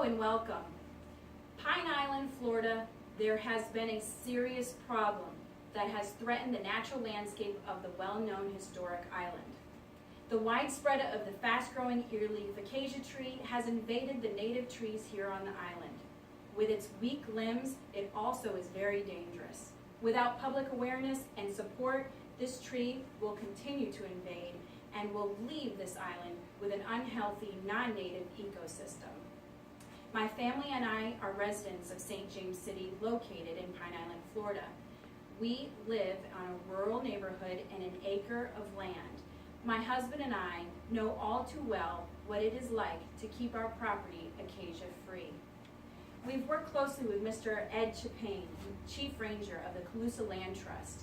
and welcome. Pine Island, Florida, there has been a serious problem that has threatened the natural landscape of the well-known historic island. The widespread of the fast-growing Earleaf Acacia tree has invaded the native trees here on the island. With its weak limbs, it also is very dangerous. Without public awareness and support, this tree will continue to invade and will leave this island with an unhealthy, non-native ecosystem. My family and I are residents of St. James City, located in Pine Island, Florida. We live on a rural neighborhood in an acre of land. My husband and I know all too well what it is like to keep our property acacia free. We've worked closely with Mr. Ed Chapane, Chief Ranger of the Calusa Land Trust.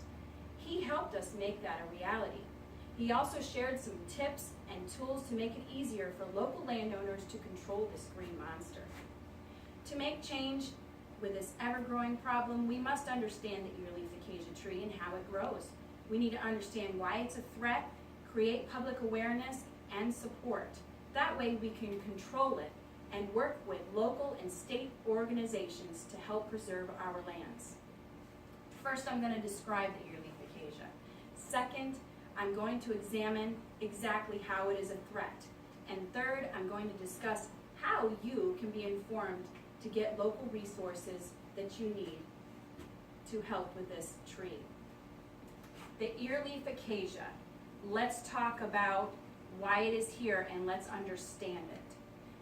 He helped us make that a reality. He also shared some tips and tools to make it easier for local landowners to control this green monster. To make change with this ever-growing problem, we must understand the Earleaf acacia tree and how it grows. We need to understand why it's a threat, create public awareness and support. That way we can control it and work with local and state organizations to help preserve our lands. First, I'm going to describe the Earleaf acacia. Second, I'm going to examine exactly how it is a threat. And third, I'm going to discuss how you can be informed to get local resources that you need to help with this tree. The Earleaf acacia. Let's talk about why it is here and let's understand it.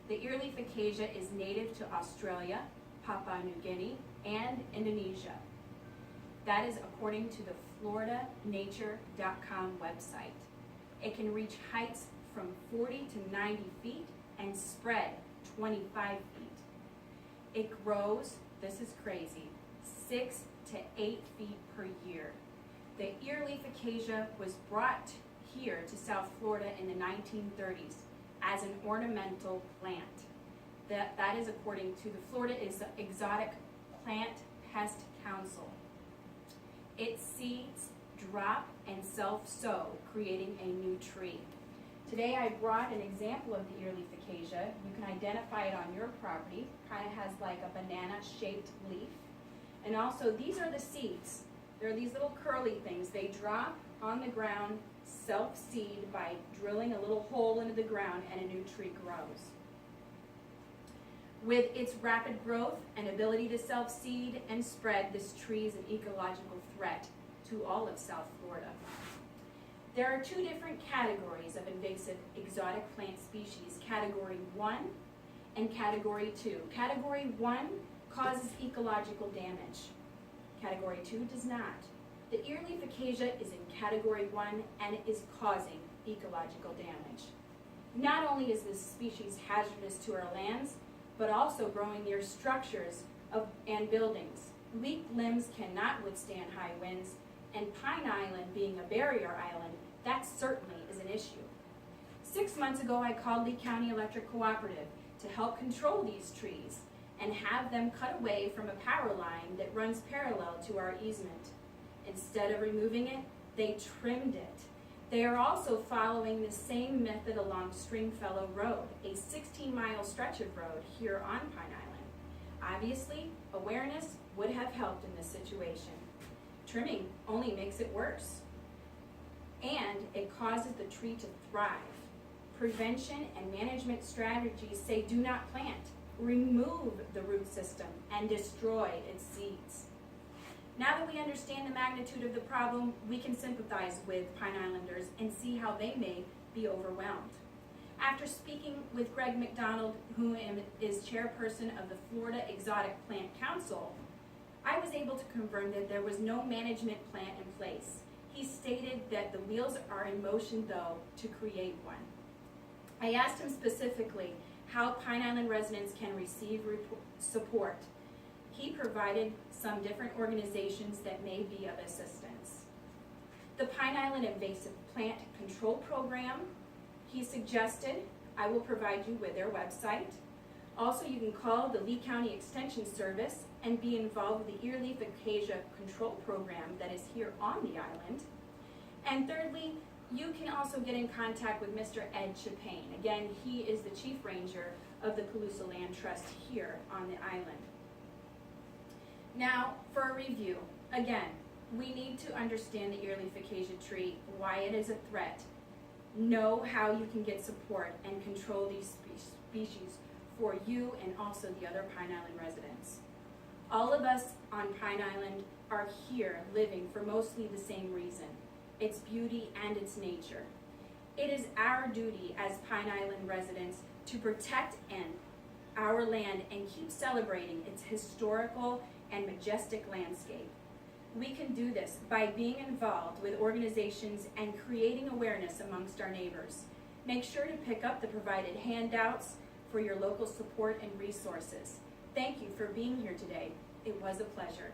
The Earleaf acacia is native to Australia, Papua New Guinea, and Indonesia. That is according to the FloridaNature.com website. It can reach heights from 40 to 90 feet and spread 25 feet. It grows, this is crazy, 6 to 8 feet per year. The Earleaf acacia was brought here to South Florida in the 1930s as an ornamental plant. That is according to the Florida Exotic Plant Pest Council. Its seeds drop and self-sow, creating a new tree. Today I brought an example of the Earleaf acacia. You can identify it on your property. Kind of has like a banana-shaped leaf. And also these are the seeds. They're these little curly things. They drop on the ground, self-seed by drilling a little hole into the ground, and a new tree grows. With its rapid growth and ability to self-seed and spread, this tree is an ecological threat to all of South Florida. There are two different categories of invasive exotic plant species, Category 1 and Category 2. Category 1 causes ecological damage. Category 2 does not. The Earleaf acacia is in Category 1 and it is causing ecological damage. Not only is this species hazardous to our lands, but also growing near structures and buildings. Weak limbs cannot withstand high winds, and Pine Island being a barrier island, that certainly is an issue. 6 months ago, I called Lee County Electric Cooperative to help control these trees and have them cut away from a power line that runs parallel to our easement. Instead of removing it, they trimmed it. They are also following the same method along Stringfellow Road, a 16-mile stretch of road here on Pine Island. Obviously, awareness would have helped in this situation. Trimming only makes it worse. And it causes the tree to thrive. Prevention and management strategies say do not plant, remove the root system, and destroy its seeds. Now that we understand the magnitude of the problem, we can sympathize with Pine Islanders and see how they may be overwhelmed. After speaking with Greg McDonald, who is chairperson of the Florida Exotic Plant Council, I was able to confirm that there was no management plan in place. He stated that the wheels are in motion, though, to create one. I asked him specifically how Pine Island residents can receive support. He provided some different organizations that may be of assistance. The Pine Island Invasive Plant Control Program, he suggested, I will provide you with their website. Also, you can call the Lee County Extension Service and be involved with the Earleaf Acacia Control Program that is here on the island. And thirdly, You can also get in contact with Mr. Ed Chapane. Again, he is the Chief Ranger of the Calusa Land Trust here on the island. Now, for a review, again, we need to understand the Earleaf acacia tree, why it is a threat, know how you can get support and control these species for you and also the other Pine Island residents. All of us on Pine Island are here living for mostly the same reason, its beauty and its nature. It is our duty as Pine Island residents to protect our land and keep celebrating its historical and majestic landscape. We can do this by being involved with organizations and creating awareness amongst our neighbors. Make sure to pick up the provided handouts for your local support and resources. Thank you for being here today. It was a pleasure.